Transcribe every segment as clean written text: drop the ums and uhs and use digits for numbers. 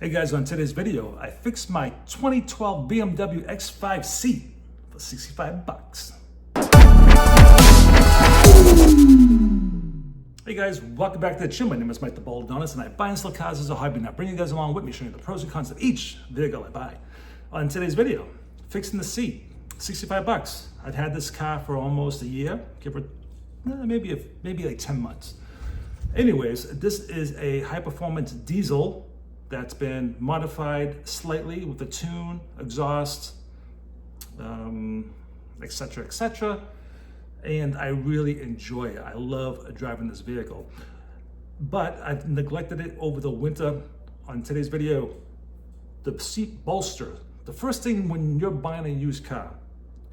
Hey guys, on today's video, I fixed my 2012 BMW X5c for 65 bucks. Hey guys, welcome back to the channel. My name is Mike the Baldadonis, and I buy and sell cars as a hobby. Now bring you guys along with me, showing you the pros and cons of each vehicle I buy. On today's video, fixing the seat, 65 bucks. I've had this car for almost a year, give or maybe like 10 months. Anyways, this is a high-performance diesel that's been modified slightly with a tune, exhaust, etc., etc. And I really enjoy it. I love driving this vehicle. But I've neglected it over the winter. On today's video, the seat bolster. The first thing when you're buying a used car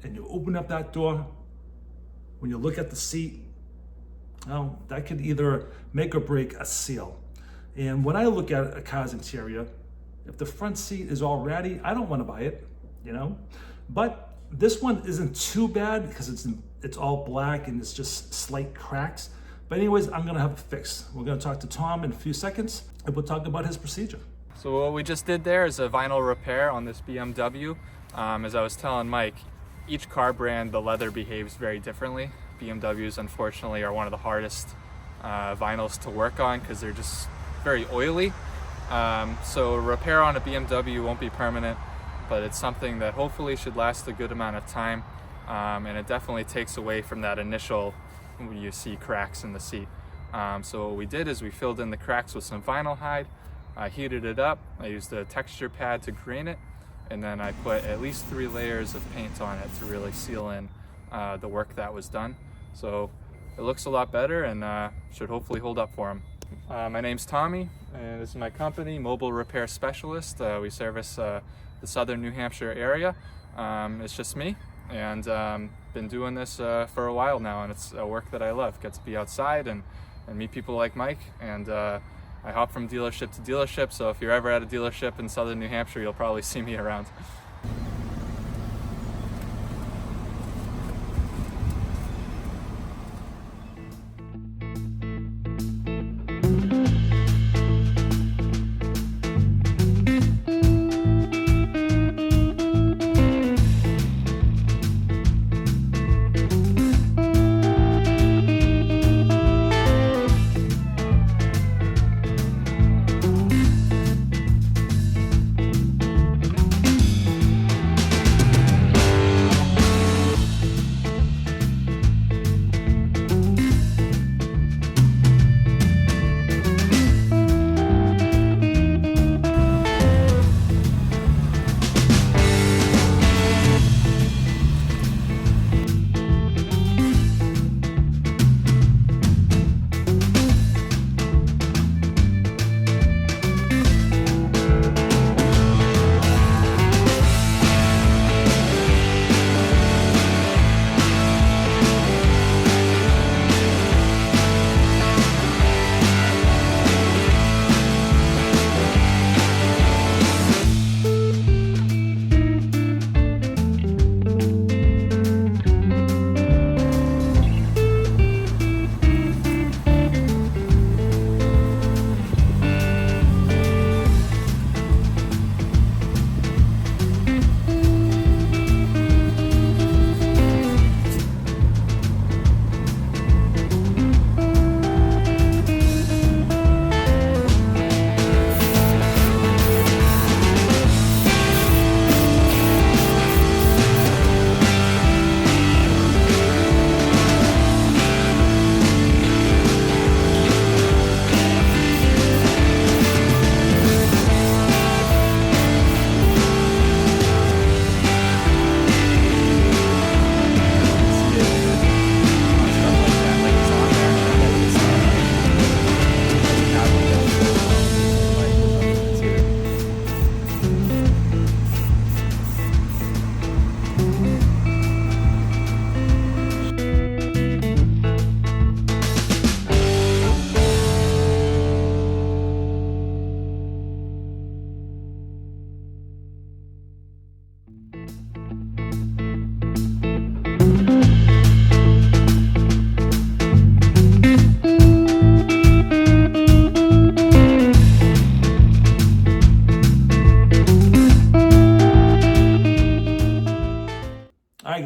and you open up that door, when you look at the seat, well, that could either make or break a sale. And when I look at a car's interior, if the front seat is all ratty, I don't want to buy it, you know? But this one isn't too bad because it's all black and it's just slight cracks. But anyways, I'm gonna have it fixed. We're gonna talk to Tom in a few seconds and we'll talk about his procedure. So what we just did there is a vinyl repair on this BMW. As I was telling Mike, each car brand, the leather behaves very differently. BMWs, unfortunately, are one of the hardest vinyls to work on because they're just very oily. So a repair on a BMW won't be permanent, but it's something that hopefully should last a good amount of time. And it definitely takes away from that initial, when you see cracks in the seat. So what we did is we filled in the cracks with some vinyl hide. I heated it up. I used a texture pad to green it. And then I put at least 3 layers of paint on it to really seal in the work that was done. So it looks a lot better and should hopefully hold up for him. My name's Tommy, and this is my company, Mobile Repair Specialist. We service the southern New Hampshire area. It's just me, and been doing this for a while now, and it's a work that I love. Get to be outside and meet people like Mike, and I hop from dealership to dealership, so if you're ever at a dealership in southern New Hampshire, you'll probably see me around.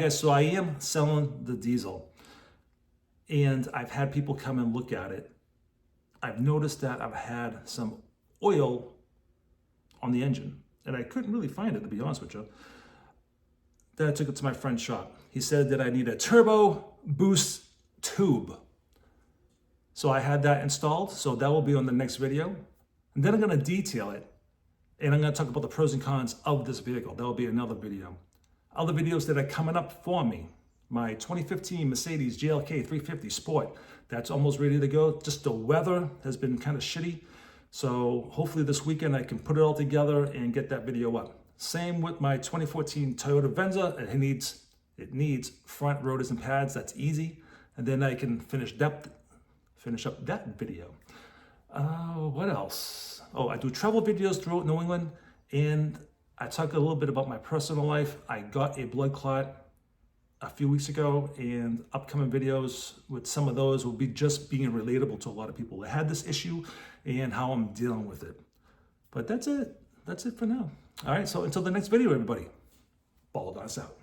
guys, so I am selling the diesel, and I've had people come and look at it. I've noticed that I've had some oil on the engine, and I couldn't really find it, to be honest with you. Then I took it to my friend's shop. He said that I need a turbo boost tube. So I had that installed, so that will be on the next video. And then I'm gonna detail it, and I'm gonna talk about the pros and cons of this vehicle. That will be another video. Other videos that are coming up for me. My 2015 Mercedes GLK 350 Sport, that's almost ready to go. Just the weather has been kind of shitty. So hopefully this weekend I can put it all together and get that video up. Same with my 2014 Toyota Venza. It needs front rotors and pads. That's easy. And then I can finish up that video. What else? Oh, I do travel videos throughout New England, and I talk a little bit about my personal life. I got a blood clot a few weeks ago, and upcoming videos with some of those will be just being relatable to a lot of people that had this issue and how I'm dealing with it. But that's it. That's it for now. All right, so until the next video, everybody, Baldadonis out.